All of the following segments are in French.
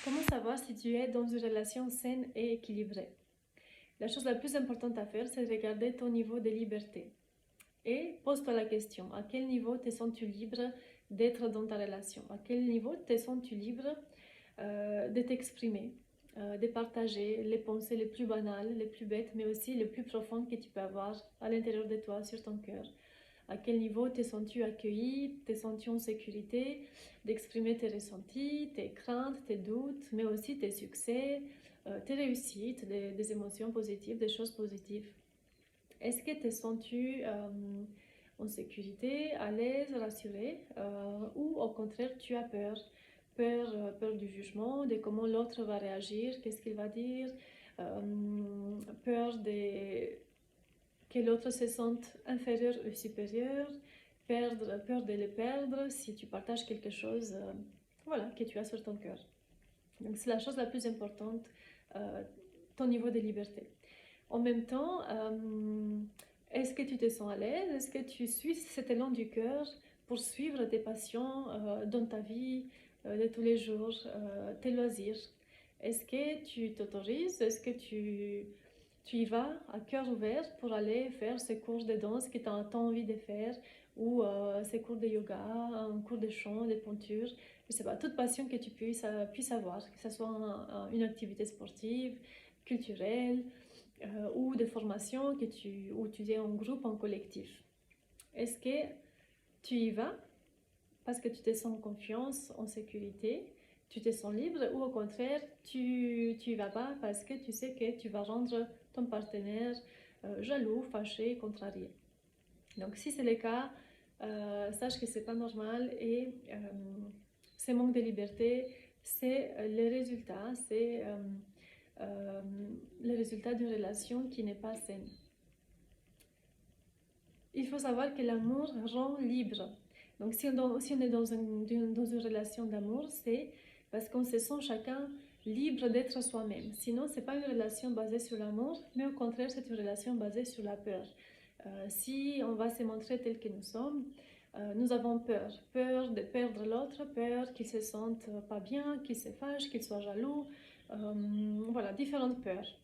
Comment savoir si tu es dans une relation saine et équilibrée? La chose la plus importante à faire, c'est de regarder ton niveau de liberté. Et pose-toi la question, à quel niveau te sens-tu libre d'être dans ta relation? À quel niveau te sens-tu libre de t'exprimer, de partager les pensées les plus banales, les plus bêtes, mais aussi les plus profondes que tu peux avoir à l'intérieur de toi, sur ton cœur? À quel niveau te sens-tu accueilli, te sens-tu en sécurité d'exprimer tes ressentis, tes craintes, tes doutes, mais aussi tes succès, tes réussites, des émotions positives, des choses positives? Est-ce que te sens-tu en sécurité, à l'aise, rassuré, ou au contraire tu as peur? Peur du jugement, de comment l'autre va réagir, qu'est-ce qu'il va dire, peur que l'autre se sente inférieur ou supérieur, peur de le perdre si tu partages quelque chose voilà, que tu as sur ton cœur. Donc c'est la chose la plus importante, euh, ton niveau de liberté. En même temps, est-ce que tu te sens à l'aise? Est-ce que tu suis cet élan du cœur pour suivre tes passions dans ta vie de tous les jours, tes loisirs? Est-ce que tu t'autorises? Est-ce que tu y vas à cœur ouvert pour aller faire ces cours de danse que tu as tant envie de faire, ou ces cours de yoga, un cours de chant, de peinture, je sais pas, toute passion que tu puisses avoir, que ce soit une activité sportive, culturelle, ou des formations où tu es en groupe, en collectif. Est-ce que tu y vas parce que tu te sens en confiance, en sécurité, tu te sens libre, ou au contraire, tu y vas pas parce que tu sais que tu vas rendre ton partenaire jaloux, fâché, contrarié? Donc si c'est le cas, sache que c'est pas normal, et ce manque de liberté, c'est le résultat, euh, le résultat d'une relation qui n'est pas saine. Il faut savoir que l'amour rend libre. Donc si on est dans une relation d'amour, c'est parce qu'on se sent chacun libre d'être soi-même. Sinon, ce n'est pas une relation basée sur l'amour, mais au contraire, c'est une relation basée sur la peur. Si on va se montrer tel que nous sommes, nous avons peur. Peur de perdre l'autre, peur qu'il se sente pas bien, qu'il se fâche, qu'il soit jaloux. Voilà, différentes peurs.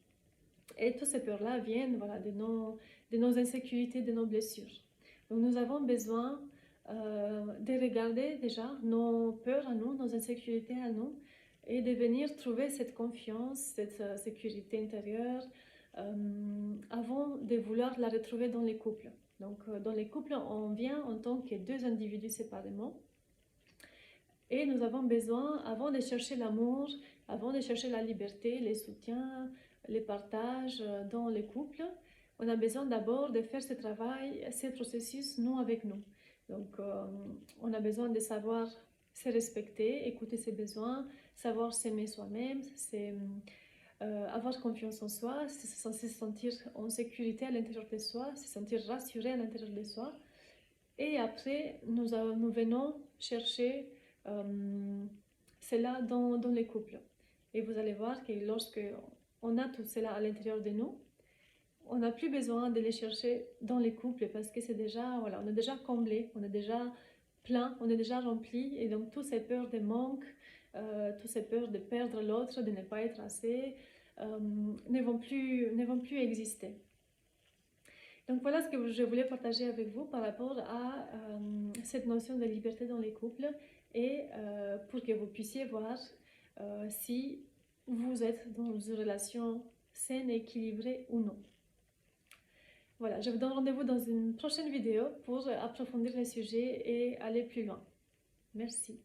Et toutes ces peurs-là viennent, voilà, de nos insécurités, de nos blessures. Donc nous avons besoin de regarder déjà nos peurs à nous, nos insécurités à nous, et de venir trouver cette confiance, cette sécurité intérieure, avant de vouloir la retrouver dans les couples. Donc dans les couples, on vient en tant que deux individus séparément, et nous avons besoin, avant de chercher l'amour, avant de chercher la liberté, les soutiens, les partages dans les couples, on a besoin d'abord de faire ce travail, ce processus, nous avec nous. Donc, on a besoin de savoir se respecter, écouter ses besoins, savoir s'aimer soi-même, avoir confiance en soi, se sentir en sécurité à l'intérieur de soi, se sentir rassuré à l'intérieur de soi. Et après, nous venons chercher cela dans les couples. Et vous allez voir que lorsque on a tout cela à l'intérieur de nous, on n'a plus besoin de les chercher dans les couples, parce que c'est déjà, voilà, on est déjà comblé, on est déjà plein, on est déjà rempli. Et donc, toutes ces peurs de manque, toutes ces peurs de perdre l'autre, de ne pas être assez, ne vont plus exister. Donc voilà ce que je voulais partager avec vous par rapport à cette notion de liberté dans les couples, et pour que vous puissiez voir si vous êtes dans une relation saine et équilibrée ou non. Voilà, je vous donne rendez-vous dans une prochaine vidéo pour approfondir le sujet et aller plus loin. Merci.